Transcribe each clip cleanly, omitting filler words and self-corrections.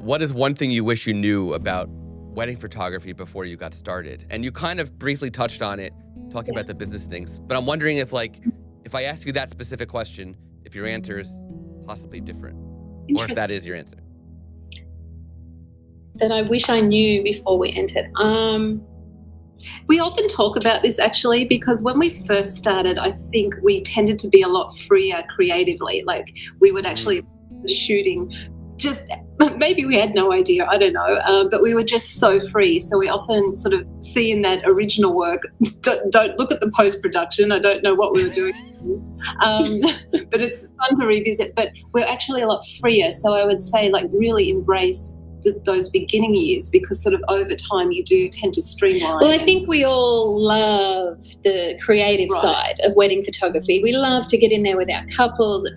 what is one thing you wish you knew about wedding photography before you got started? And you kind of briefly touched on it, talking about the business things. But I'm wondering if I ask you that specific question, if your answer is possibly different, or if that is your answer. That I wish I knew before we entered. We often talk about this actually, because when we first started, I think we tended to be a lot freer creatively. Like we would actually shooting, just maybe we had no idea, I don't know, but we were just so free. So we often sort of see in that original work, don't look at the post-production. I don't know what we were doing. But it's fun to revisit. But we're actually a lot freer. So I would say like really embrace those beginning years, because sort of over time you do tend to streamline. Well, I think we all love the creative side of wedding photography. We love to get in there with our couples.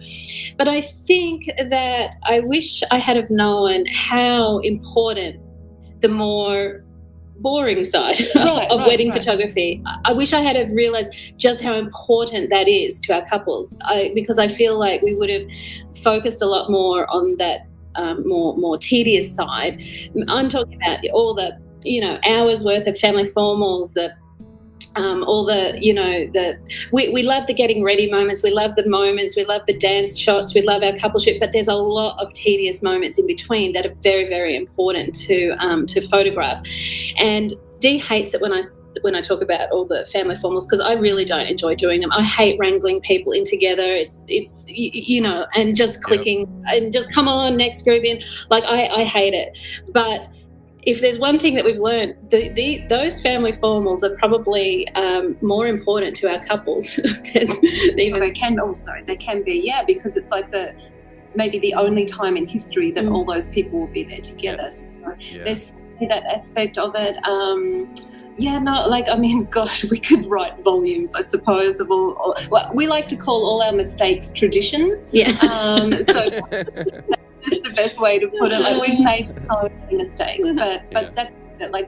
But I think that I wish I had have known how important the more boring side of wedding photography. I wish I had have realised just how important that is to our couples, because I feel like we would have focused a lot more on that more tedious side. I'm talking about all the, hours worth of family formals, all the, we love the getting ready moments. We love the moments. We love the dance shots. We love our couple shoot. But there's a lot of tedious moments in between that are very, very important to photograph. And Dee hates it when I talk about all the family formals, because I really don't enjoy doing them. I hate wrangling people in together. It's and just clicking and just come on, next group in. Like I hate it. But if there's one thing that we've learned, those family formals are probably more important to our couples than even. They can be, because it's like maybe the only time in history that all those people will be there together. Yes. So there's that aspect of it. We could write volumes, I suppose, of all we like to call all our mistakes traditions. Yeah. So that's just the best way to put it. Like, we've made so many mistakes, but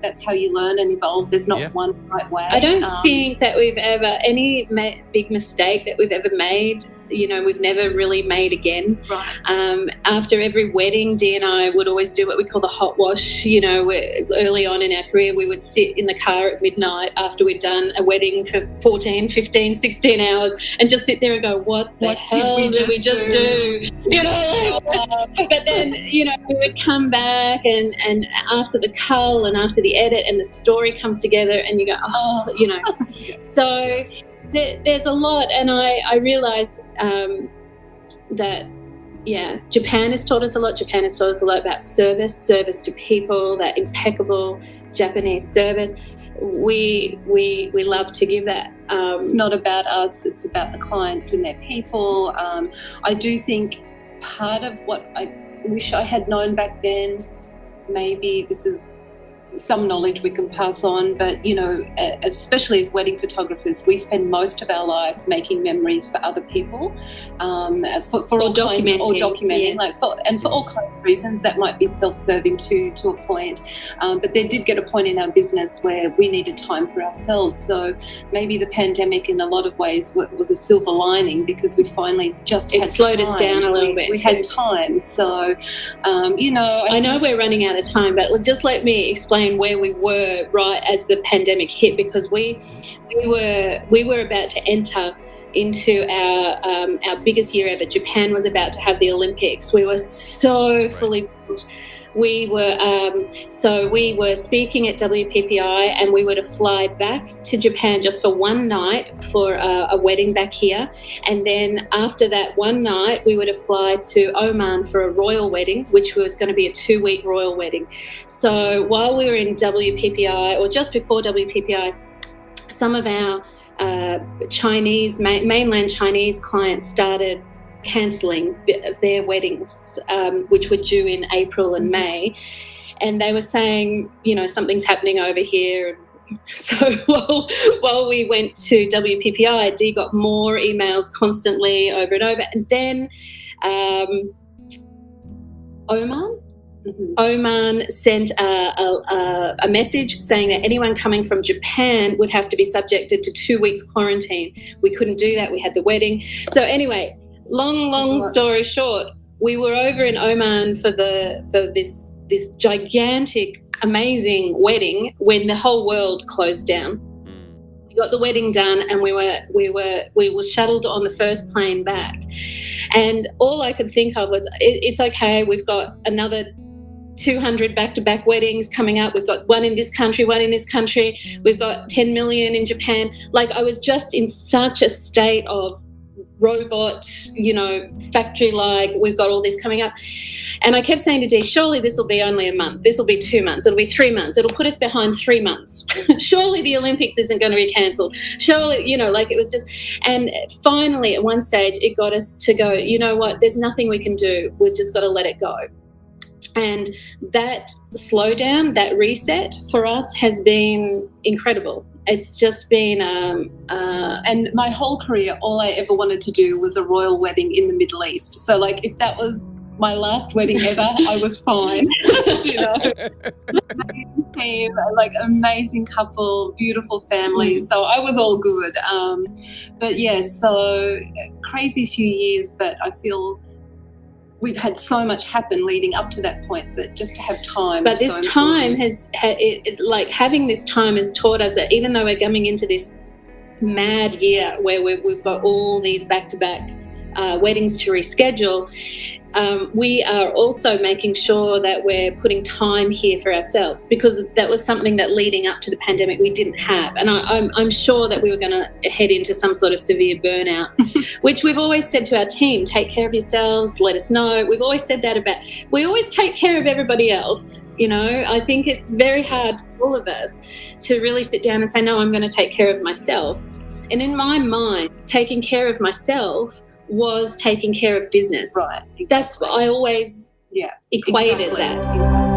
that's how you learn and evolve. There's not one right way. I don't think that we've ever, any big mistake that we've ever made, we've never really made again. Right. After every wedding, Dee and I would always do what we call the hot wash. Early on in our career, we would sit in the car at midnight after we'd done a wedding for 14, 15, 16 hours and just sit there and go, what the hell did we just do? But then, we would come back and after the cull and after the edit and the story comes together and you go, So there's a lot, and I realise that, Japan has taught us a lot. Japan has taught us a lot about service to people, that impeccable Japanese service. We love to give that. It's not about us, it's about the clients and their people. I do think part of what I wish I had known back then, maybe this is some knowledge we can pass on, but especially as wedding photographers, we spend most of our life making memories for other people, for all documenting, for all kinds of reasons that might be self-serving to a point. But there did get a point in our business where we needed time for ourselves. So maybe the pandemic, in a lot of ways, was a silver lining, because we finally just had slowed time. us down a little bit. We had time, so I know we're running out of time, but just let me explain where we were right as the pandemic hit, because we were about to enter into our biggest year ever. Japan was about to have the Olympics. We were so fully booked. We were speaking at WPPI, and we were to fly back to Japan just for one night for a wedding back here. And then after that one night, we were to fly to Oman for a royal wedding, which was going to be a 2-week royal wedding. So while we were in WPPI, or just before WPPI, some of our mainland Chinese clients started cancelling their weddings, which were due in April and May, and they were saying, something's happening over here. So while we went to WPPI, Dee got more emails constantly over and over, and then Oman sent a message saying that anyone coming from Japan would have to be subjected to 2 weeks quarantine. We couldn't do that. We had the wedding. So anyway, long story short, we were over in Oman for this this gigantic, amazing wedding when the whole world closed down. We got the wedding done, and we were shuttled on the first plane back. And all I could think of was, it's okay, we've got another 200 back-to-back weddings coming up. We've got one in this country, one in this country. We've got 10 million in Japan. Like, I was just in such a state of robot, factory-like, we've got all this coming up. And I kept saying to Dee, surely this will be only a month. This will be 2 months. It'll be 3 months. It'll put us behind 3 months. Surely the Olympics isn't going to be cancelled. Surely, it was just... And finally, at one stage, it got us to go, you know what, there's nothing we can do. We've just got to let it go. And that slowdown, that reset for us has been incredible. It's just been... and my whole career, all I ever wanted to do was a royal wedding in the Middle East. So, like, if that was my last wedding ever, I was fine. Amazing team, like, amazing couple, beautiful family. So I was all good. But, yeah, so crazy few years, but I feel... we've had so much happen leading up to that point that just to have time. But this time having this time has taught us that even though we're coming into this mad year where we've got all these back-to-back weddings to reschedule, we are also making sure that we're putting time here for ourselves, because that was something that leading up to the pandemic we didn't have. And I'm sure that we were going to head into some sort of severe burnout, which we've always said to our team, take care of yourselves, let us know. We've always said that we always take care of everybody else. I think it's very hard for all of us to really sit down and say, no, I'm going to take care of myself. And in my mind, taking care of myself was taking care of business. Right. Exactly. That's what I always equated that. Exactly.